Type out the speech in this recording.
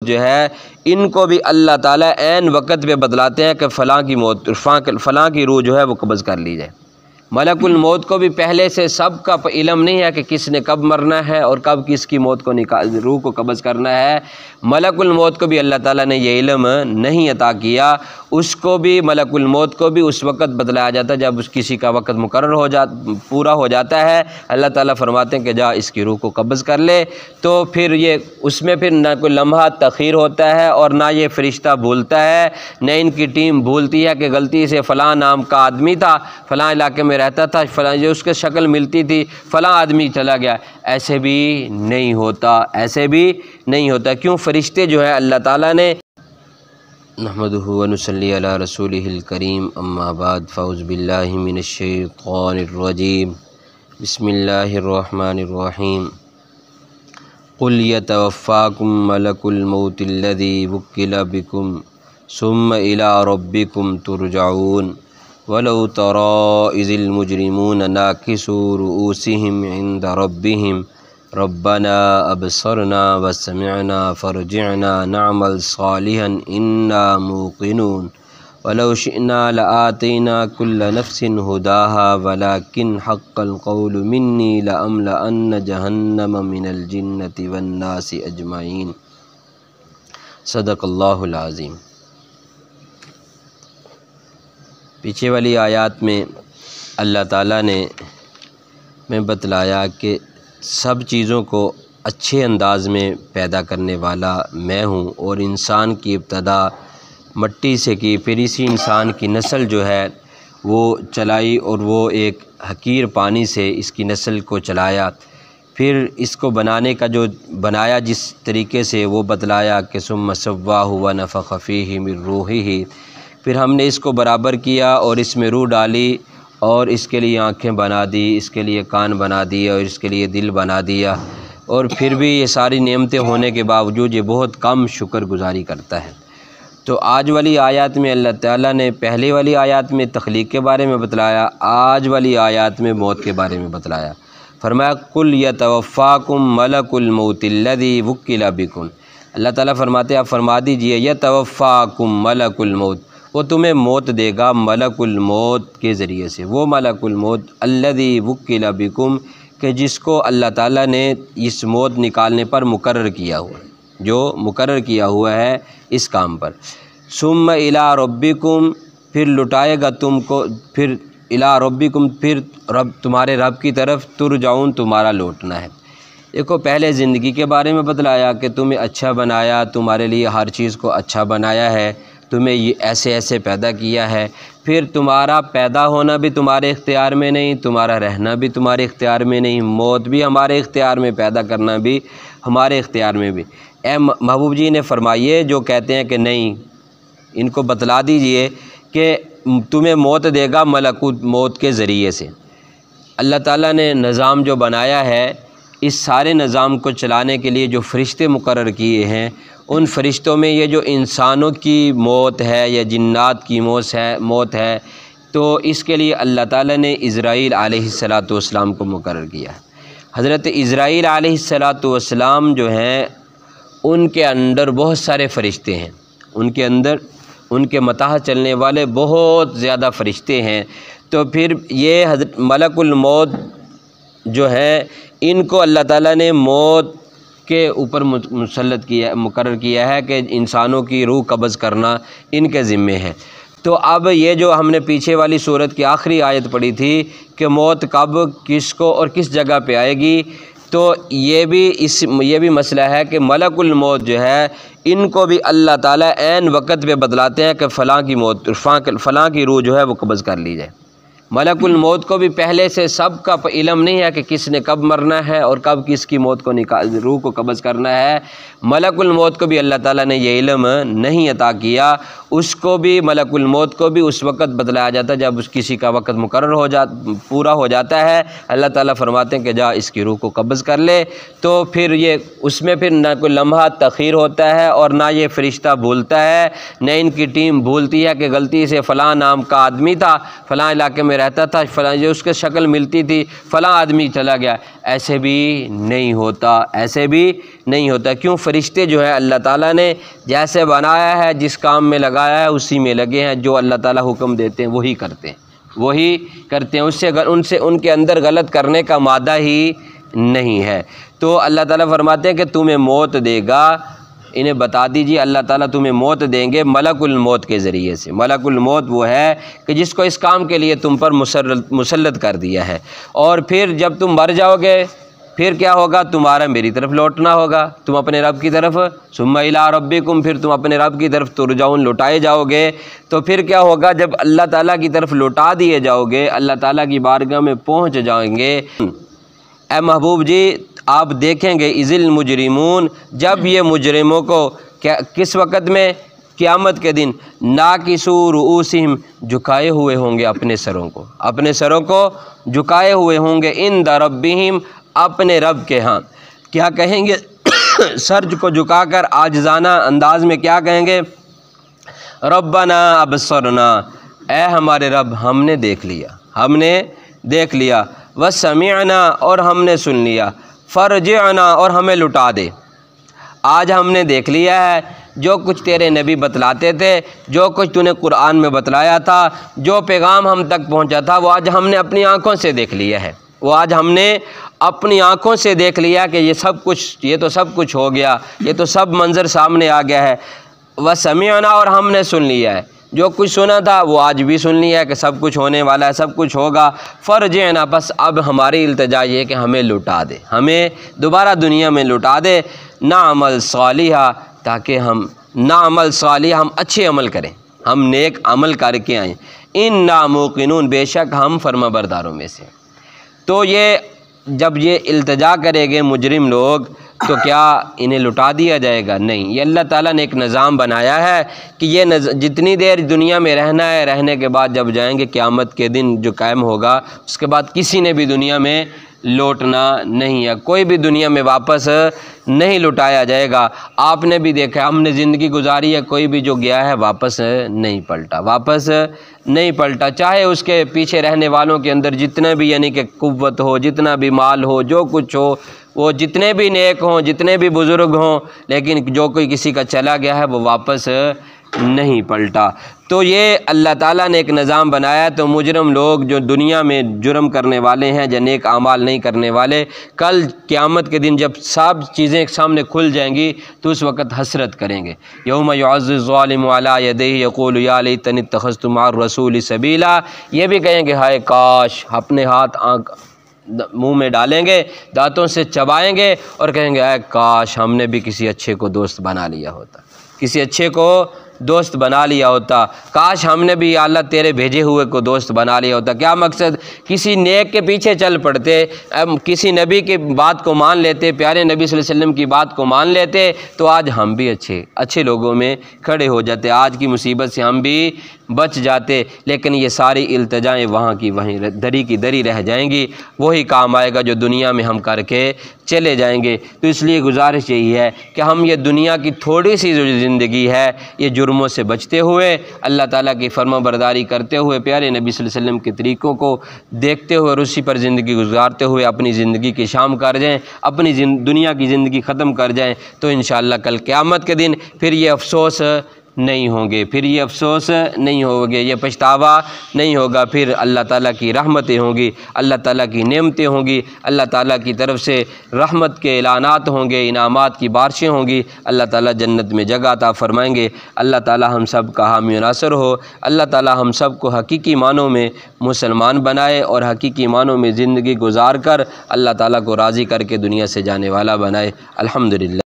جو ہے ان کو بھی اللہ تعالیٰ عین وقت پہ بتلاتے ہیں کہ فلاں کی روح جو ہے وہ قبض کر لی جائے۔ ملک الموت کو بھی پہلے سے سب کا علم نہیں ہے کہ کس نے کب مرنا ہے اور کب کس کی موت کو روح کو قبض کرنا ہے۔ ملک الموت کو بھی اللہ تعالیٰ نے یہ علم نہیں عطا کیا، اس کو بھی ملک الموت کو بھی اس وقت بتلایا جاتا ہے جب کسی کا وقت مقرر پورا ہو جاتا ہے۔ اللہ تعالیٰ فرماتے ہیں کہ جا اس کی روح کو قبض کر لے، تو پھر یہ اس میں پھر نہ کوئی لمحہ تاخیر ہوتا ہے اور نہ یہ فرشتہ بھولتا ہے، نہ ان کی ٹیم بھولتی ہے کہ غلطی سے فلاں نام کا آدمی تھا، فلاں علاقے میں رہتا تھا، فلاں جو اس کے شکل ملتی تھی، فلاں آدمی چلا گیا۔ ایسے بھی نہیں ہوتا، ایسے بھی نہیں ہوتا۔ کیوں؟ فرشتے جو ہے اللہ تعالیٰ نے نحمدہ و نصلی علی رسولہ الکریم، اما بعد، فاعوذ باللہ من الشیطان الرجیم، بسم اللہ الرحمن الرحیم۔ قل یتوفاکم ملک الموت الذی وکل بکم ثم الی ربکم ترجعون ولو تری اذ المجرمون ناکسوا رؤوسہم عند ربہم ربنا ابصرنا وسمعنا فرجعنا نعمل صالحا انا موقنون ولو شئنا لآتینا کل نفس ہداها ولكن حق القول منی لأملأن جہنم من الجنة والناس اجمعین۔ صدق اللہ العظیم۔ پیچھے والی آیات میں اللہ تعالیٰ نے بتلایا کہ سب چیزوں کو اچھے انداز میں پیدا کرنے والا میں ہوں، اور انسان کی ابتدا مٹی سے کی، پھر اسی انسان کی نسل جو ہے وہ چلائی، اور وہ ایک حقیر پانی سے اس کی نسل کو چلایا، پھر اس کو بنانے کا جو بنایا جس طریقے سے وہ بتلایا کہ ثم سواہ ونفخ فیہ من روحہ، پھر ہم نے اس کو برابر کیا اور اس میں روح ڈالی اور اس کے لیے آنکھیں بنا دی، اس کے لیے کان بنا دیا اور اس کے لیے دل بنا دیا، اور پھر بھی یہ ساری نعمتیں ہونے کے باوجود یہ بہت کم شکر گزاری کرتا ہے۔ تو آج والی آیات میں اللہ تعالیٰ نے پہلے والی آیات میں تخلیق کے بارے میں بتلایا، آج والی آیات میں موت کے بارے میں بتلایا۔ فرمایا قل یتوفاکم ملک الموت الذی وکل بکم، اللہ تعالیٰ فرماتے ہیں آپ فرما دیجئے یتوفاکم ملک الموت، وہ تمہیں موت دے گا ملک الموت کے ذریعے سے، وہ ملک الموت الذی وکل بکم کہ جس کو اللہ تعالیٰ نے اس موت نکالنے پر مقرر کیا ہوا، جو مقرر کیا ہوا ہے اس کام پر۔ ثم الی ربکم، پھر لٹائے گا تم کو، پھر الی ربکم، پھر تمہارے رب کی طرف ترجعون، تمہارا لوٹنا ہے۔ دیکھو پہلے زندگی کے بارے میں بتلایا کہ تمہیں اچھا بنایا، تمہارے لیے ہر چیز کو اچھا بنایا ہے، تمہیں یہ ایسے ایسے پیدا کیا ہے، پھر تمہارا پیدا ہونا بھی تمہارے اختیار میں نہیں، تمہارا رہنا بھی تمہارے اختیار میں نہیں، موت بھی ہمارے اختیار میں، پیدا کرنا بھی ہمارے اختیار میں بھی۔ اے محبوب جی نے فرمائیے جو کہتے ہیں کہ نہیں، ان کو بتلا دیجئے کہ تمہیں موت دے گا ملکوت موت کے ذریعے سے۔ اللہ تعالیٰ نے نظام جو بنایا ہے، اس سارے نظام کو چلانے کے لیے جو فرشتے مقرر کیے ہیں، ان فرشتوں میں یہ جو انسانوں کی موت ہے یا جنات کی موت ہے، تو اس کے لیے اللہ تعالیٰ نے اسرائیل علیہ السلام کو مقرر کیا ہے۔ حضرت اسرائیل علیہ السلام جو ہیں، ان کے اندر بہت سارے فرشتے ہیں، ان کے اندر ان کے متاح چلنے والے بہت زیادہ فرشتے ہیں۔ تو پھر یہ حضرت ملک الموت جو ہے، ان کو اللہ تعالیٰ نے موت کے اوپر مسلط کیا، مقرر کیا ہے کہ انسانوں کی روح قبض کرنا ان کے ذمے ہے۔ تو اب یہ جو ہم نے پیچھے والی سورت کی آخری آیت پڑھی تھی کہ موت کب، کس کو اور کس جگہ پہ آئے گی، تو یہ بھی مسئلہ ہے کہ ملک الموت جو ہے ان کو بھی اللہ تعالیٰ عین وقت پہ بتلاتے ہیں کہ فلاں کی روح جو ہے وہ قبض کر لی جائے۔ ملک الموت کو بھی پہلے سے سب کا علم نہیں ہے کہ کس نے کب مرنا ہے اور کب کس کی موت کو روح کو قبض کرنا ہے۔ ملک الموت کو بھی اللہ تعالیٰ نے یہ علم نہیں عطا کیا، اس کو بھی ملک الموت کو بھی اس وقت بتلایا جاتا ہے جب کسی کا وقت مقرر پورا ہو جاتا ہے۔ اللہ تعالیٰ فرماتے ہیں کہ جا اس کی روح کو قبض کر لے، تو پھر یہ اس میں پھر نہ کوئی لمحہ تاخیر ہوتا ہے اور نہ یہ فرشتہ بھولتا ہے، نہ ان کی ٹیم بھولتی ہے کہ غلطی سے فلاں نام کا آدمی تھا، فلاں علاقے میں رہتا تھا، فلاں جو اس کے شکل ملتی تھی، فلاں آدمی چلا گیا، ایسے بھی نہیں ہوتا، ایسے بھی نہیں ہوتا۔ کیوں؟ فرشتے جو ہے اللہ تعالیٰ نے جیسے بنایا ہے، جس کام میں لگایا ہے اسی میں لگے ہیں، جو اللہ تعالیٰ حکم دیتے ہیں وہی کرتے ہیں، وہی کرتے ہیں، ان کے اندر غلط کرنے کا مادہ ہی نہیں ہے۔ تو اللہ تعالیٰ فرماتے ہیں کہ تمہیں موت دے گا، انہیں بتا دیجیے اللہ تعالیٰ تمہیں موت دیں گے ملک الموت کے ذریعے سے۔ ملک الموت وہ ہے کہ جس کو اس کام کے لیے تم پر مسلط کر دیا ہے، اور پھر جب تم مر جاؤ گے پھر کیا ہوگا؟ تمہارا میری طرف لوٹنا ہوگا، تم اپنے رب کی طرف، ثم الی ربکم، پھر تم اپنے رب کی طرف ترجعون، لوٹائے جاؤ گے۔ تو پھر کیا ہوگا؟ جب اللہ تعالیٰ کی طرف لوٹا دیے جاؤ گے، اللہ تعالیٰ کی بارگاہ میں پہنچ جائیں گے، اے محبوب جی آپ دیکھیں گے اذ المجرمون، جب یہ مجرموں کو کس وقت میں؟ قیامت کے دن، ناکسو رؤوسہم، جھکائے ہوئے ہوں گے اپنے سروں کو، اپنے سروں کو جھکائے ہوئے ہوں گے، عند ربہم، اپنے رب کے ہاں۔ کیا کہیں گے؟ سر کو جھکا کر عاجزانہ انداز میں کیا کہیں گے؟ ربنا ابصرنا، اے ہمارے رب ہم نے دیکھ لیا، ہم نے دیکھ لیا، وسمعنا، اور ہم نے سن لیا، فرجعنا، اور ہمیں لٹا دے۔ آج ہم نے دیکھ لیا ہے جو کچھ تیرے نبی بتلاتے تھے، جو کچھ تو نے قرآن میں بتلایا تھا، جو پیغام ہم تک پہنچا تھا، وہ آج ہم نے اپنی آنکھوں سے دیکھ لیا ہے، وہ آج ہم نے اپنی آنکھوں سے دیکھ لیا کہ یہ تو سب کچھ ہو گیا، یہ تو سب منظر سامنے آ گیا ہے۔ وسمعنا، اور ہم نے سن لیا ہے، جو کچھ سنا تھا وہ آج بھی سن لیا ہے کہ سب کچھ ہونے والا ہے، سب کچھ ہوگا۔ فرجعنا، بس اب ہماری التجا یہ ہے کہ ہمیں لٹا دے، ہمیں دوبارہ دنیا میں لٹا دے، نعمل صالحا، تاکہ ہم نعمل صالحا، ہم اچھے عمل کریں، ہم نیک عمل کر کے آئیں، انا موقنون، بے شک ہم فرما برداروں میں سے۔ تو یہ جب یہ التجا کرے گے مجرم لوگ تو کیا انہیں لٹا دیا جائے گا؟ نہیں، یہ اللہ تعالیٰ نے ایک نظام بنایا ہے کہ یہ جتنی دیر دنیا میں رہنا ہے، رہنے کے بعد جب جائیں گے قیامت کے دن جو قائم ہوگا، اس کے بعد کسی نے بھی دنیا میں لوٹنا نہیں ہے، کوئی بھی دنیا میں واپس نہیں لٹایا جائے گا۔ آپ نے بھی دیکھا، ہم نے زندگی گزاری ہے، کوئی بھی جو گیا ہے واپس نہیں پلٹا، واپس نہیں پلٹا، چاہے اس کے پیچھے رہنے والوں کے اندر جتنا بھی یعنی کہ قوت ہو، جتنا بھی مال ہو، جو کچھ ہو، وہ جتنے بھی نیک ہوں، جتنے بھی بزرگ ہوں، لیکن جو کوئی کسی کا چلا گیا ہے وہ واپس نہیں پلٹا۔ تو یہ اللہ تعالیٰ نے ایک نظام بنایا ہے، تو مجرم لوگ جو دنیا میں جرم کرنے والے ہیں، جو نیک اعمال نہیں کرنے والے، کل قیامت کے دن جب سب چیزیں سامنے کھل جائیں گی تو اس وقت حسرت کریں گے۔ یوم یعض الظالم علی یدیہ یقول یا لیتنی اتخذت مع الرسول سبیلا، یہ بھی کہیں گے ہائے کاش، اپنے ہاتھ منہ میں ڈالیں گے، دانتوں سے چبائیں گے اور کہیں گے اے کاش ہم نے بھی کسی اچھے کو دوست بنا لیا ہوتا، کسی اچھے کو دوست بنا لیا ہوتا، کاش ہم نے بھی یا اللہ تیرے بھیجے ہوئے کو دوست بنا لیا ہوتا۔ کیا مقصد؟ کسی نیک کے پیچھے چل پڑتے، کسی نبی کی بات کو مان لیتے، پیارے نبی صلی اللہ علیہ وسلم کی بات کو مان لیتے، تو آج ہم بھی اچھے لوگوں میں کھڑے ہو جاتے، آج کی مصیبت سے ہم بھی بچ جاتے۔ لیکن یہ ساری التجائیں وہاں کی وہیں دری کی دری رہ جائیں گی، وہی کام آئے گا جو دنیا میں ہم کر کے چلے جائیں گے۔ تو اس لیے گزارش یہی ہے کہ ہم یہ دنیا کی تھوڑی سی جو زندگی ہے، یہ جرموں سے بچتے ہوئے، اللہ تعالیٰ کی فرما برداری کرتے ہوئے، پیارے نبی صلی اللہ علیہ وسلم کے طریقوں کو دیکھتے ہوئے اور اسی پر زندگی گزارتے ہوئے اپنی زندگی کی شام کر جائیں، اپنی دنیا کی زندگی ختم کر جائیں، تو انشاءاللہ کل قیامت کے دن پھر یہ افسوس نہیں ہوں گے، پھر یہ افسوس نہیں ہوگے، یہ پچھتاوا نہیں ہوگا، پھر اللہ تعالیٰ کی رحمتیں ہوں گی، اللہ تعالیٰ کی نعمتیں ہوں گی، اللہ تعالیٰ کی طرف سے رحمت کے اعلانات ہوں گے، انعامات کی بارشیں ہوں گی، اللہ تعالیٰ جنت میں جگہ عطا فرمائیں گے۔ اللہ تعالیٰ ہم سب کا حامی و ناصر ہو، اللہ تعالیٰ ہم سب کو حقیقی معنوں میں مسلمان بنائے اور حقیقی معنوں میں زندگی گزار کر اللہ تعالیٰ کو راضی کر کے دنیا سے جانے والا بنائے۔ الحمدللہ۔